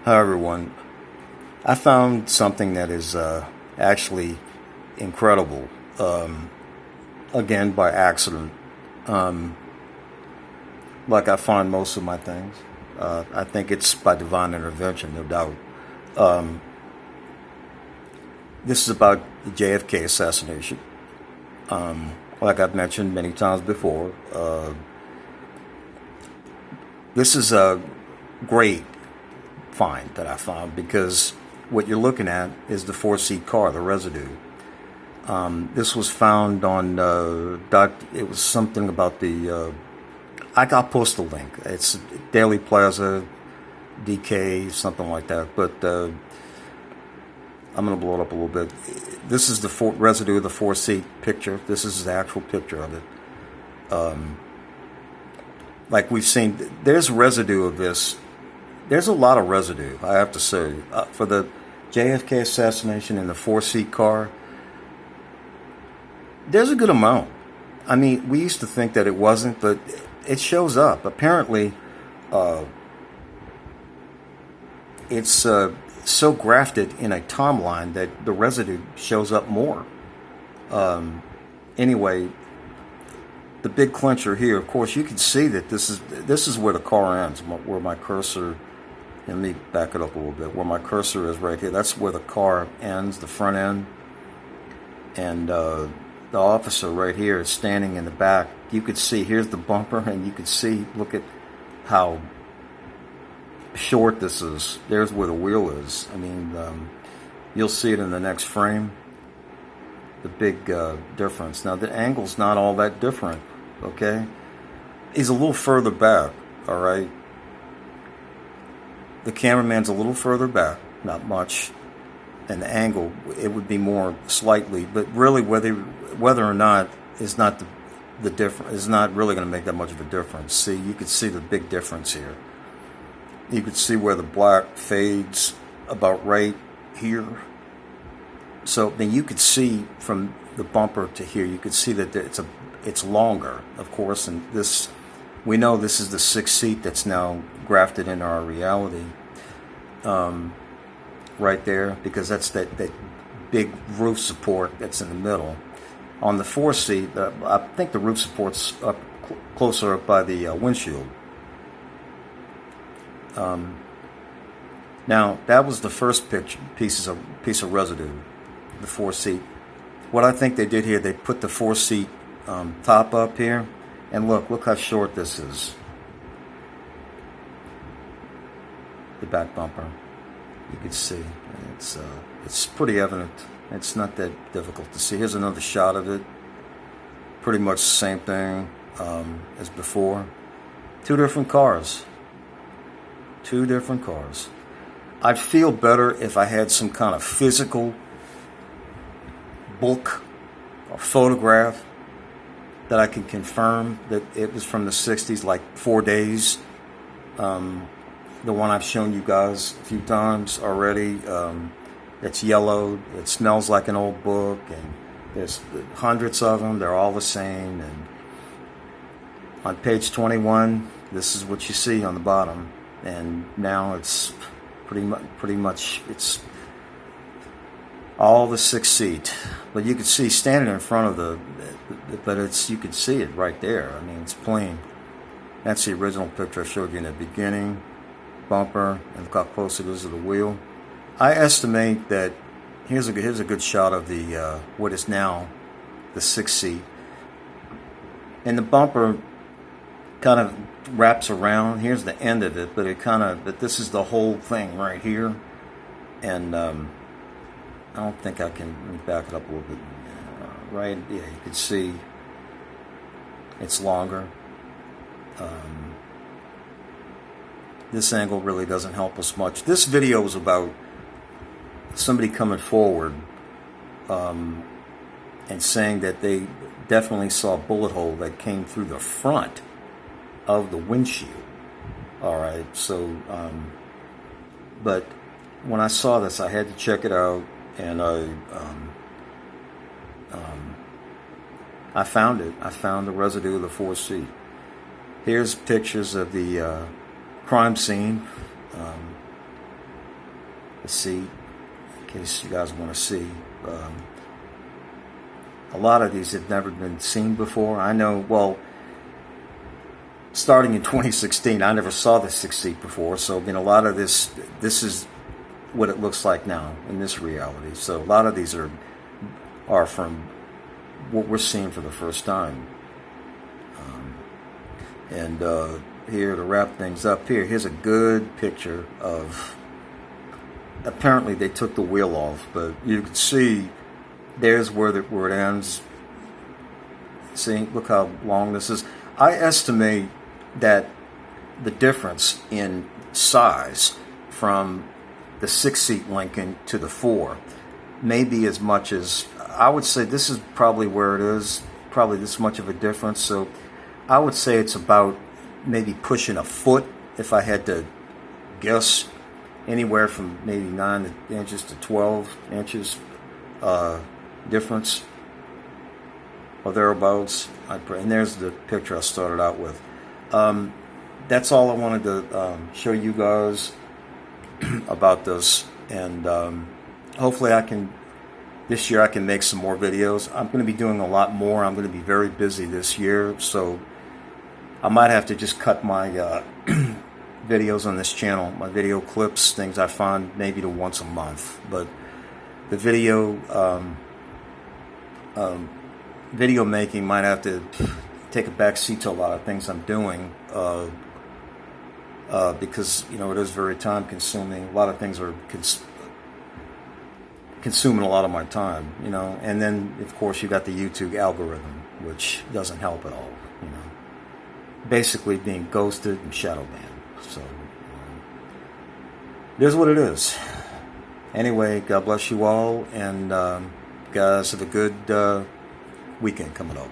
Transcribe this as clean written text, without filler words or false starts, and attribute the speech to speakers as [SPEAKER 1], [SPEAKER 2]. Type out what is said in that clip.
[SPEAKER 1] Hi everyone. I found something that is actually incredible. Again, by accident. Um, like I find most of my things. I think it's by divine intervention, no doubt. Um, this is about the JFK assassination. Like I've mentioned many times before, this is a great find that I found because what you're looking at is the four-seat car, the Residue. This was found on it was something about the I'll post a link. It's Daily Plaza, DK, something like that. But I'm going to blow it up a little bit. This is the Residue of the four-seat picture. This is the actual picture of it. Like we've seen, there's residue of this. There's a lot of residue, I have to say. For the JFK assassination in the four-seat car, there's a good amount. I mean, we used to think that it wasn't, but it shows up. Apparently, it's so grafted in a timeline that the residue shows up more. Anyway, the big clincher here, of course, you can see that this is where the car ends, where my cursor. Let me back it up a little bit. Where my cursor is right here, that's where the car ends, the front end. And the officer right here is standing in the back. You could see, here's the bumper, and you could see, look at how short this is. There's where the wheel is. I mean, you'll see it in the next frame. The big difference. Now, the angle's not all that different, okay? He's a little further back, all right? The cameraman's a little further back, not much, and the angle, it would be more slightly, but really whether or not is not the difference, is not really going to make that much of a difference. See, you could see the big difference here. You could see where the black fades about right here. So then you could see from the bumper to here, you could see that it's longer, of course, and this, we know this is the sixth seat that's now grafted into our reality, right there, because that's that big roof support that's in the middle. On the fourth seat, I think the roof support's up closer up by the windshield. Now that was the first piece of residue, the four seat. What I think they did here, they put the four seat top up here, and look how short this is. The back bumper, you can see it's pretty evident. It's not that difficult to see. Here's another shot of it. Pretty much the same thing as before. Two different cars. I'd feel better if I had some kind of physical book or photograph that I can confirm that it was from the 60s, like 4 days. The one I've shown you guys a few times already. It's yellowed. It smells like an old book, and there's hundreds of them. They're all the same. And on page 21, this is what you see on the bottom. And now it's pretty much it's all the sixth seat. But you could see standing in front of you could see it right there. I mean, it's plain. That's the original picture I showed you in the beginning. Bumper, and look how close it is to the wheel. I estimate that here's a good shot of the what is now the sixth seat, and the bumper kind of wraps around. Here's the end of it, but this is the whole thing right here, and I don't think I can, let me back it up a little bit. Right, yeah, you can see it's longer. This angle really doesn't help us much. This video is about somebody coming forward and saying that they definitely saw a bullet hole that came through the front of the windshield. All right, so, but when I saw this, I had to check it out, and I found it. I found the residue of the fourth seat. Here's pictures of the crime scene. the seat, in case you guys want to see. A lot of these have never been seen before. I know, well, starting in 2016, I never saw the 6 seat before. So, I mean, a lot of this is what it looks like now in this reality. So a lot of these are from what we're seeing for the first time. And here, to wrap things up, here's a good picture of, apparently they took the wheel off, but you can see there's where it ends. See, look how long this is. I estimate that the difference in size from the 6 seat Lincoln to the 4 may be as much as, I would say this is probably where it is, probably this much of a difference. So I would say it's about maybe pushing a foot, if I had to guess, anywhere from maybe 9 inches to 12 inches difference or thereabouts. And there's the picture I started out with. That's all I wanted to show you guys about this, and hopefully this year I can make some more videos. I'm going to be doing a lot more. I'm going to be very busy this year, so I might have to just cut my videos on this channel, my video clips, things I find, maybe to once a month. But the video making might have to take a back seat to a lot of things I'm doing, because, you know, it is very time consuming. A lot of things are consuming a lot of my time, you know. And then, of course, you got the YouTube algorithm, which doesn't help at all, you know. Basically being ghosted and shadow banned. So, it is what it is. Anyway, God bless you all, and guys, have a good weekend coming up.